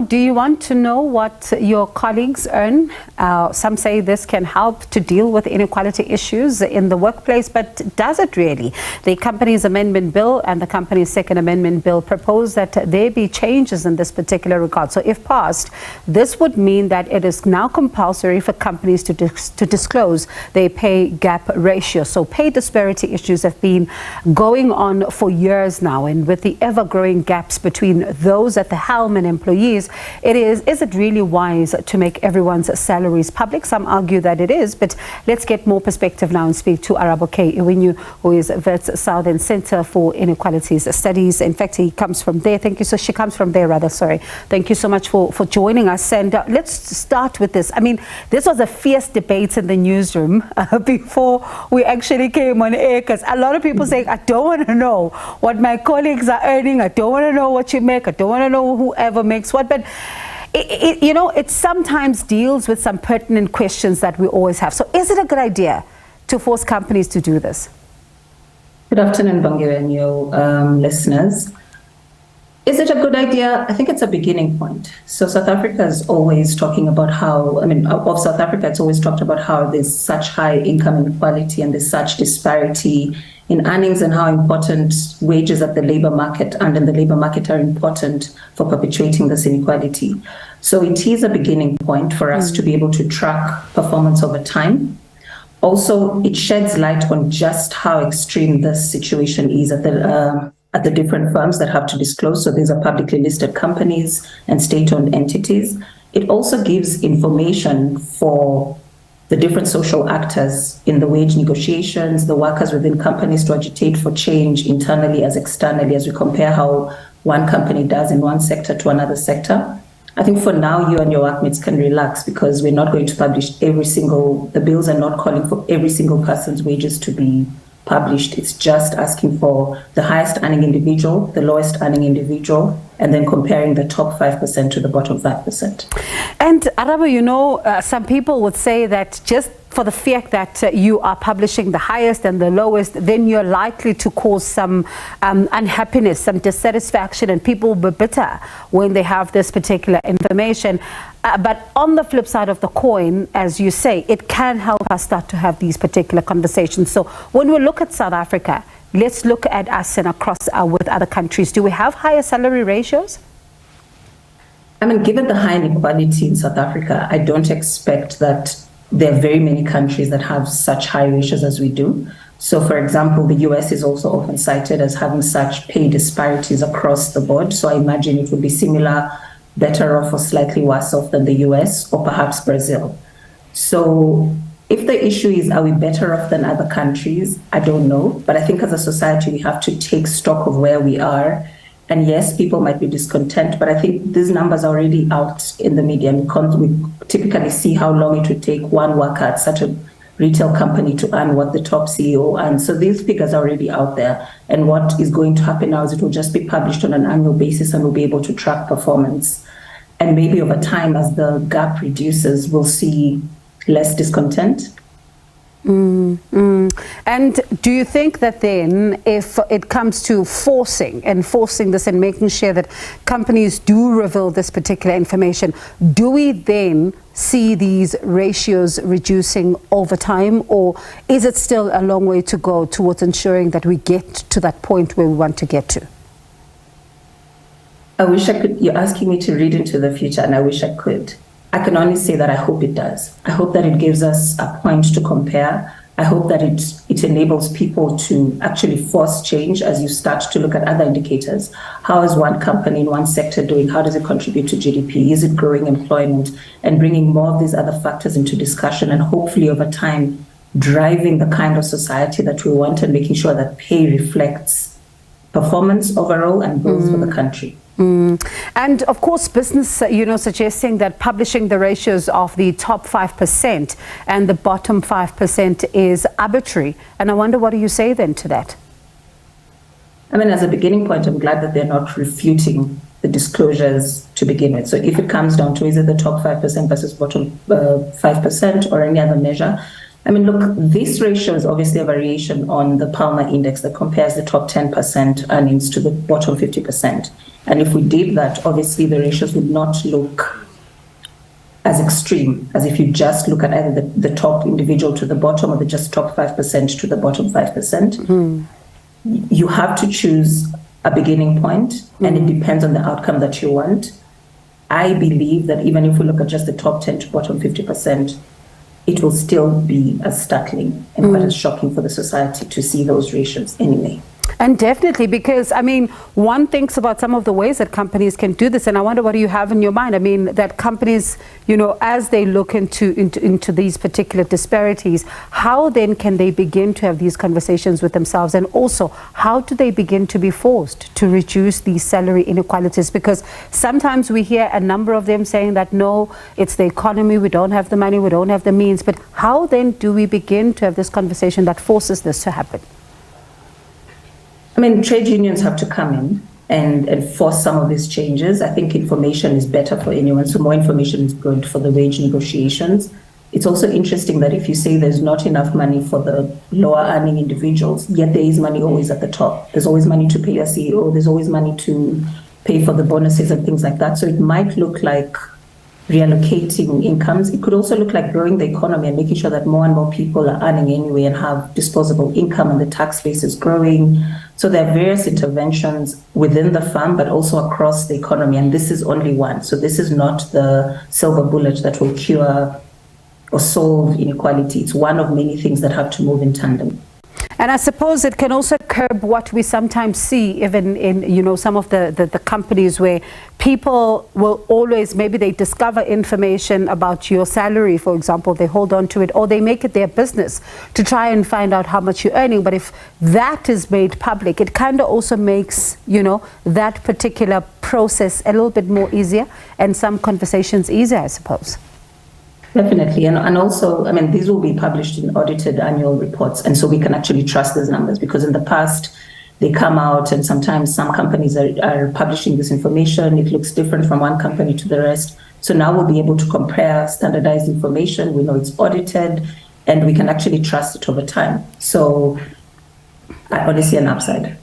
do you want to know what your colleagues earn? Some say this can help to deal with inequality issues in the workplace, but does it really? The Companies Amendment Bill and the Companies Second Amendment Bill propose that there be changes in this particular regard. So if passed, this would mean that it is now compulsory for companies to disclose their pay gap ratio. So pay disparity issues have been going on for years now, and with the ever-growing gaps between those at the helm and employees, is it really wise to make everyone's salaries public? Some argue that it is, but let's get more perspective now and speak to Arabo K, Ewinyu, who is Wits Southern Centre for Inequality Studies. In fact, he comes from there. Thank you. So she comes from there, rather. Sorry. Thank you so much for joining us. And let's start with this. I mean, this was a fierce debate in the newsroom before we actually came on air, because a lot of people saying, I don't want to know what my colleagues are earning. I don't want to know what you make. I don't want to know whoever makes what. But it sometimes deals with some pertinent questions that we always have. So is it a good idea to force companies to do this? Good afternoon, Bongiwe and your listeners. Is it a good idea? I think it's a beginning point. So South Africa is always talking about how, of South Africa, it's always talked about how there's such high income inequality and there's such disparity in earnings, and how important wages at the labor market and in the labor market are important for perpetuating this inequality. So it is a beginning point for us to be able to track performance over time. Also, it sheds light on just how extreme this situation is at the different firms that have to disclose. So these are publicly listed companies and state-owned entities. It also gives information for the different social actors in the wage negotiations, the workers within companies, to agitate for change internally as externally, as we compare how one company does in one sector to another sector. I think for now, you and your workmates can relax, because we're not going to publish the bills are not calling for every single person's wages to be published. It's just asking for the highest earning individual, the lowest earning individual, and then comparing the top 5% to the bottom 5%. And Arabo, some people would say that just for the fact that you are publishing the highest and the lowest, then you're likely to cause some unhappiness, some dissatisfaction, and people will be bitter when they have this particular information. But on the flip side of the coin, as you say, it can help us start to have these particular conversations. So when we look at South Africa, let's look at us and across with other countries. Do we have higher salary ratios? Given the high inequality in South Africa, I don't expect that there are very many countries that have such high ratios as we do. So, for example, the US is also often cited as having such pay disparities across the board. So I imagine it would be similar, better off or slightly worse off than the US or perhaps Brazil. So if the issue is, are we better off than other countries? I don't know. But I think as a society, we have to take stock of where we are. And yes, people might be discontent, but I think these numbers are already out in the media. We typically see how long it would take one worker at such a retail company to earn what the top CEO earns. So these figures are already out there. And what is going to happen now is it will just be published on an annual basis, and we'll be able to track performance. And maybe over time, as the gap reduces, we'll see less discontent. And do you think that then, if it comes to enforcing this and making sure that companies do reveal this particular information, do we then see these ratios reducing over time, or is it still a long way to go towards ensuring that we get to that point where we want to get to? I wish I could. You're asking me to read into the future, and I wish I could. I can only say that I hope it does. I hope that it gives us a point to compare. I hope that it enables people to actually force change as you start to look at other indicators. How is one company in one sector doing? How does it contribute to GDP? Is it growing employment? And bringing more of these other factors into discussion, and hopefully over time driving the kind of society that we want, and making sure that pay reflects performance overall and growth for the country. And of course, business, suggesting that publishing the ratios of the top 5% and the bottom 5% is arbitrary. And I wonder, what do you say then to that? As a beginning point, I'm glad that they're not refuting the disclosures to begin with. So if it comes down to, is it the top 5% versus bottom 5% or any other measure, I mean, look, this ratio is obviously a variation on the Palmer Index that compares the top 10% earnings to the bottom 50%. And if we did that, obviously the ratios would not look as extreme as if you just look at either the top individual to the bottom or the just top 5% to the bottom 5%. You have to choose a beginning point, and it depends on the outcome that you want. I believe that even if we look at just the top 10 to bottom 50%, it will still be as startling and quite as shocking for the society to see those ratios anyway. And definitely, because, I mean, one thinks about some of the ways that companies can do this, and I wonder what do you have in your mind? I mean, that companies, you know, as they look into these particular disparities, how then can they begin to have these conversations with themselves? And also, how do they begin to be forced to reduce these salary inequalities? Because sometimes we hear a number of them saying that, no, it's the economy, we don't have the money, we don't have the means. But how then do we begin to have this conversation that forces this to happen? I mean, trade unions have to come in and force some of these changes. I think information is better for anyone, so more information is good for the wage negotiations. It's also interesting that if you say there's not enough money for the lower earning individuals, yet there is money always at the top. There's always money to pay a CEO, there's always money to pay for the bonuses and things like that. So it might look like reallocating incomes. It could also look like growing the economy and making sure that more and more people are earning anyway and have disposable income and the tax base is growing. So there are various interventions within the firm, but also across the economy. And this is only one. So this is not the silver bullet that will cure or solve inequality. It's one of many things that have to move in tandem. And I suppose it can also curb what we sometimes see even in, you know, some of the companies where people will always, maybe they discover information about your salary, for example, they hold on to it, or they make it their business to try and find out how much you're earning. But if that is made public, it kind of also makes, you know, that particular process a little bit more easier and some conversations easier, I suppose. Definitely. And also, I mean, these will be published in audited annual reports. And so we can actually trust those numbers, because in the past, they come out and sometimes some companies are publishing this information. It looks different from one company to the rest. So now we'll be able to compare standardized information. We know it's audited and we can actually trust it over time. So honestly, an upside.